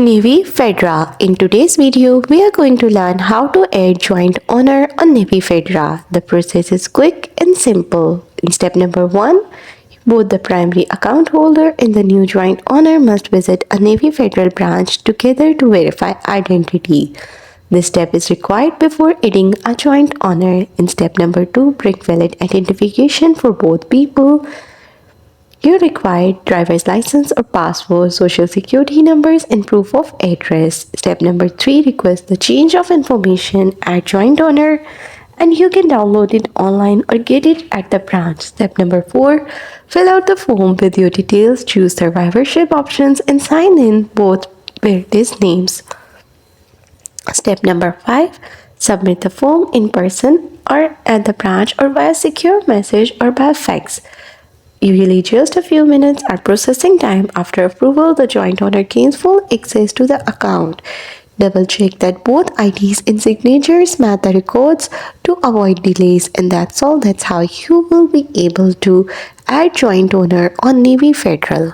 Navy Fedra. In today's video, we are going to learn how to add joint owner on Navy Fedra. The process is quick and simple. In step number 1, both the primary account holder and the new joint owner must visit a Navy Federal branch together to verify identity. This step is required before adding a joint owner. In step number 2, bring valid identification for both people. You require driver's license or passport, social security numbers, and proof of address. Step number 3, request the change of information at joint owner, and you can download it online or get it at the branch. Step number 4, fill out the form with your details, choose survivorship options, and sign in both various names. Step number 5, submit the form in person or at the branch or via secure message or by fax. Usually just a few minutes at processing time. After approval, the joint owner gains full access to the account. Double check that both IDs and signatures match the records to avoid delays, and that's all. That's how you will be able to add joint owner on Navy Federal.